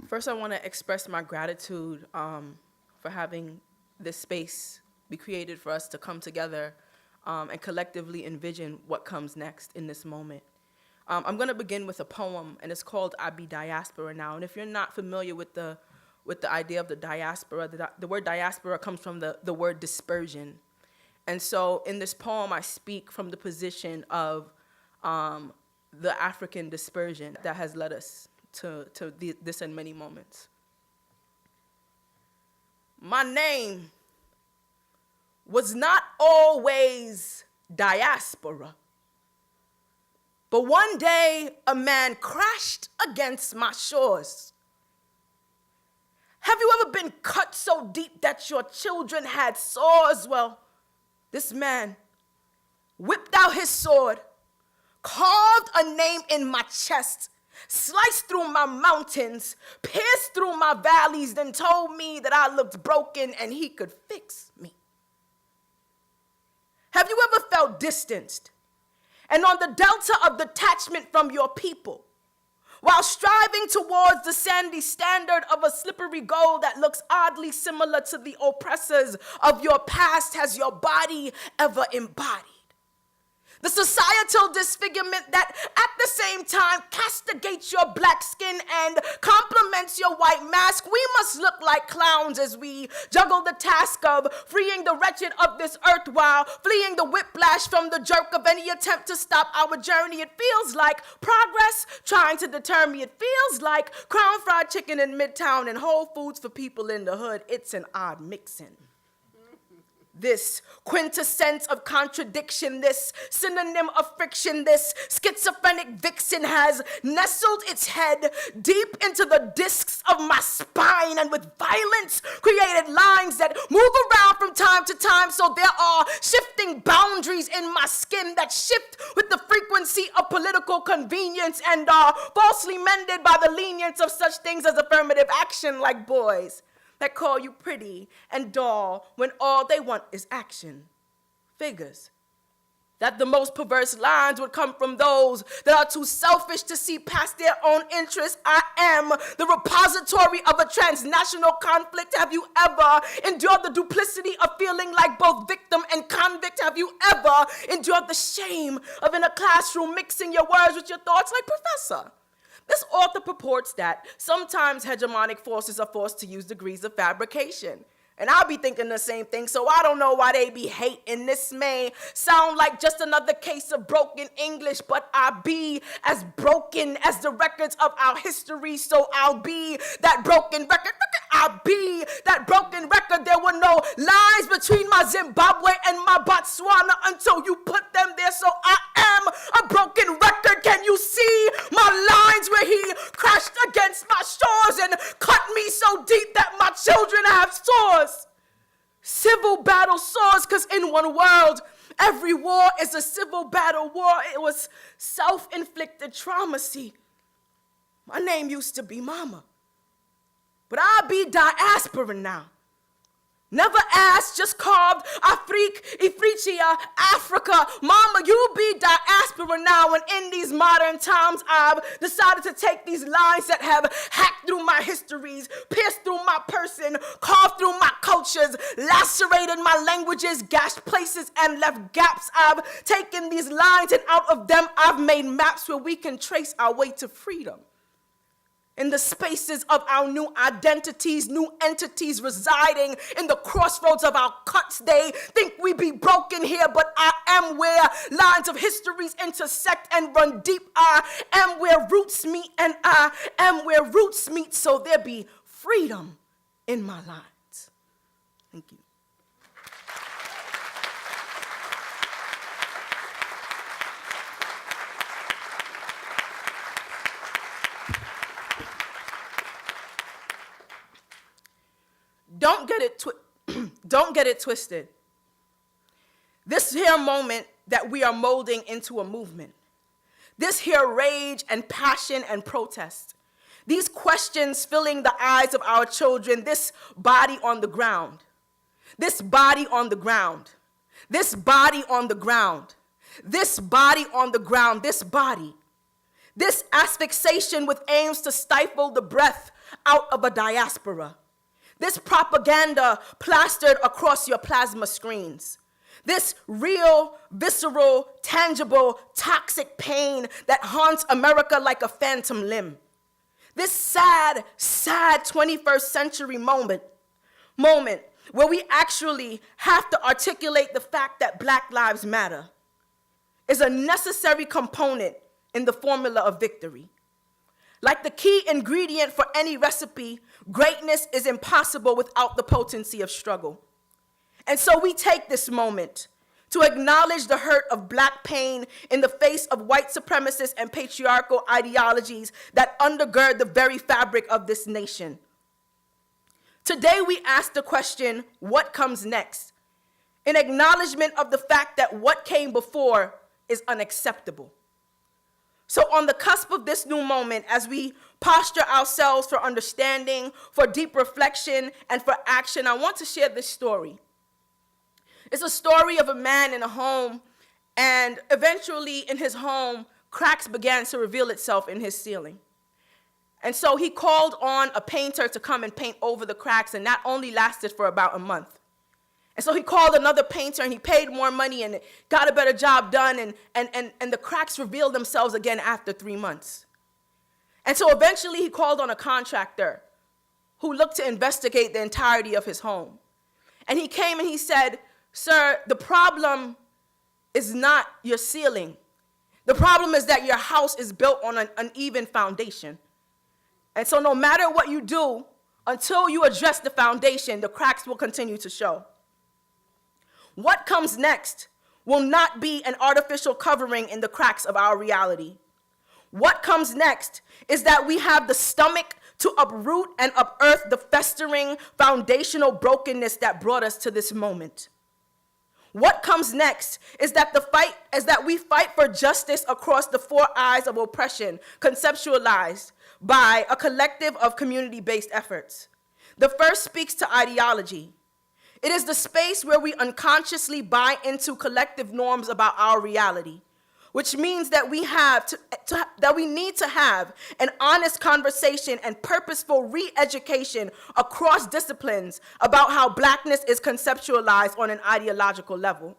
First, I want to express my gratitude for having this space be created for us to come together and collectively envision what comes next in this moment. I'm going to begin with a poem, and it's called I Be Diaspora Now. And if you're not familiar with the idea of the diaspora, the word diaspora comes from the word dispersion. And so in this poem, I speak from the position of the African dispersion that has led us to this and many moments. My name was not always diaspora, but one day a man crashed against my shores. Have you ever been cut so deep that your children had sores? Well, this man whipped out his sword, carved a name in my chest, sliced through my mountains, pierced through my valleys, then told me that I looked broken and he could fix me. Have you ever felt distanced and on the delta of detachment from your people, while striving towards the sandy standard of a slippery goal that looks oddly similar to the oppressors of your past? Has your body ever embodied the societal disfigurement that at the same time castigates your black skin and complements your white mask? We must look like clowns as we juggle the task of freeing the wretched of this earth while fleeing the whiplash from the jerk of any attempt to stop our journey. It feels like progress trying to deter me. It feels like Crown Fried Chicken in Midtown and Whole Foods for people in the hood. It's an odd mixing. This quintessence of contradiction, this synonym of friction, this schizophrenic vixen has nestled its head deep into the discs of my spine and with violence created lines that move around from time to time. So there are shifting boundaries in my skin that shift with the frequency of political convenience and are falsely mended by the lenience of such things as affirmative action, like boys that call you pretty and doll when all they want is action figures. That the most perverse lines would come from those that are too selfish to see past their own interests. I am the repository of a transnational conflict. Have you ever endured the duplicity of feeling like both victim and convict? Have you ever endured the shame of in a classroom mixing your words with your thoughts like professor? This author purports that sometimes hegemonic forces are forced to use degrees of fabrication. And I'll be thinking the same thing, so I don't know why they be hating. This may sound like just another case of broken English, but I be as broken as the records of our history, so I'll be that broken record. I'll be that broken record. There were no lines between my Zimbabwe and my Botswana until you put them there, so I am a broken record. Can you see my lines where he crashed against my shores and cut me so deep that my children have sores? Civil battle sores, because in one world, every war is a civil battle war. It was self-inflicted trauma. See, my name used to be Mama, but I'll be diaspora now. Never asked, just carved Ifriqiya, Africa. Mama, you be diaspora now. And in these modern times, I've decided to take these lines that have hacked through my histories, pierced through my person, carved through my cultures, lacerated my languages, gashed places and left gaps. I've taken these lines and out of them, I've made maps where we can trace our way to freedom. In the spaces of our new identities, new entities residing in the crossroads of our cuts. They think we be broken here, but I am where lines of histories intersect and run deep. I am where roots meet, and I am where roots meet, so there be freedom in my lines. Thank you. Don't get it twisted. This here moment that we are molding into a movement, this here rage and passion and protest, these questions filling the eyes of our children, this body on the ground, this body on the ground, this body on the ground, this body on the ground, this body, this asphyxiation with aims to stifle the breath out of a diaspora. This propaganda plastered across your plasma screens. This real, visceral, tangible, toxic pain that haunts America like a phantom limb. This sad, sad 21st century moment where we actually have to articulate the fact that Black Lives Matter is a necessary component in the formula of victory. Like the key ingredient for any recipe, greatness is impossible without the potency of struggle. And so we take this moment to acknowledge the hurt of Black pain in the face of white supremacist and patriarchal ideologies that undergird the very fabric of this nation. Today we ask the question, what comes next? In acknowledgement of the fact that what came before is unacceptable. So on the cusp of this new moment, as we posture ourselves for understanding, for deep reflection, and for action, I want to share this story. It's a story of a man in a home, and eventually in his home, cracks began to reveal itself in his ceiling. And so he called on a painter to come and paint over the cracks, and that only lasted for about a month. And so he called another painter, and he paid more money and got a better job done, and the cracks revealed themselves again after 3 months. And so eventually he called on a contractor who looked to investigate the entirety of his home. And he came and he said, "Sir, the problem is not your ceiling. The problem is that your house is built on an uneven foundation. And so no matter what you do, until you address the foundation, the cracks will continue to show. What comes next will not be an artificial covering in the cracks of our reality. What comes next is that we have the stomach to uproot and unearth the festering foundational brokenness that brought us to this moment. What comes next is that we fight for justice across the four eyes of oppression, conceptualized by a collective of community-based efforts. The first speaks to ideology. It is the space where we unconsciously buy into collective norms about our reality, which means that we need to have an honest conversation and purposeful re-education across disciplines about how Blackness is conceptualized on an ideological level.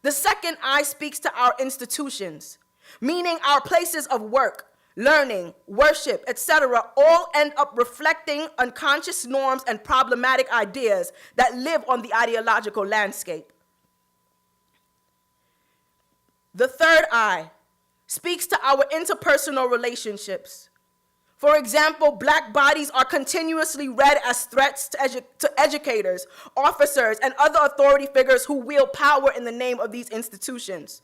The second I speaks to our institutions, meaning our places of work, learning, worship, etc., all end up reflecting unconscious norms and problematic ideas that live on the ideological landscape. The third I speaks to our interpersonal relationships. For example, Black bodies are continuously read as threats to educators, officers, and other authority figures who wield power in the name of these institutions.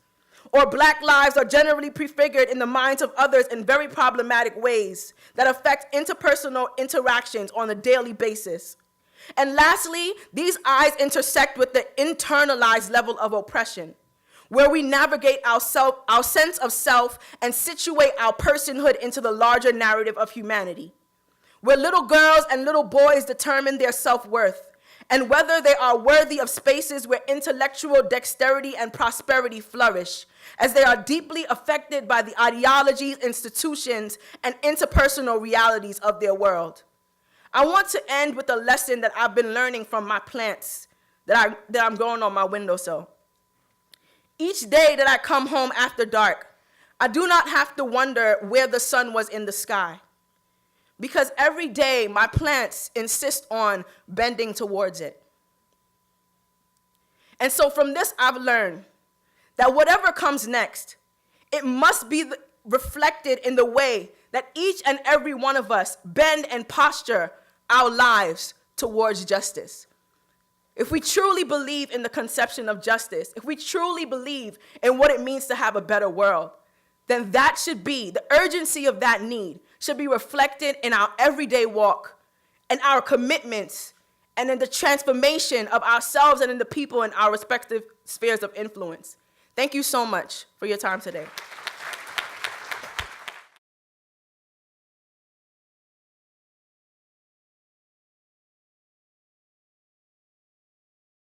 Or Black lives are generally prefigured in the minds of others in very problematic ways that affect interpersonal interactions on a daily basis. And lastly, these eyes intersect with the internalized level of oppression, where we navigate our sense of self and situate our personhood into the larger narrative of humanity, where little girls and little boys determine their self-worth, and whether they are worthy of spaces where intellectual dexterity and prosperity flourish, as they are deeply affected by the ideologies, institutions, and interpersonal realities of their world. I want to end with a lesson that I've been learning from my plants that I'm growing on my windowsill. Each day that I come home after dark, I do not have to wonder where the sun was in the sky, because every day my plants insist on bending towards it. And so from this, I've learned that whatever comes next, it must be reflected in the way that each and every one of us bend and posture our lives towards justice. If we truly believe in the conception of justice, if we truly believe in what it means to have a better world, then that should be, the urgency of that need should be reflected in our everyday walk and our commitments and in the transformation of ourselves and in the people in our respective spheres of influence. Thank you so much for your time today.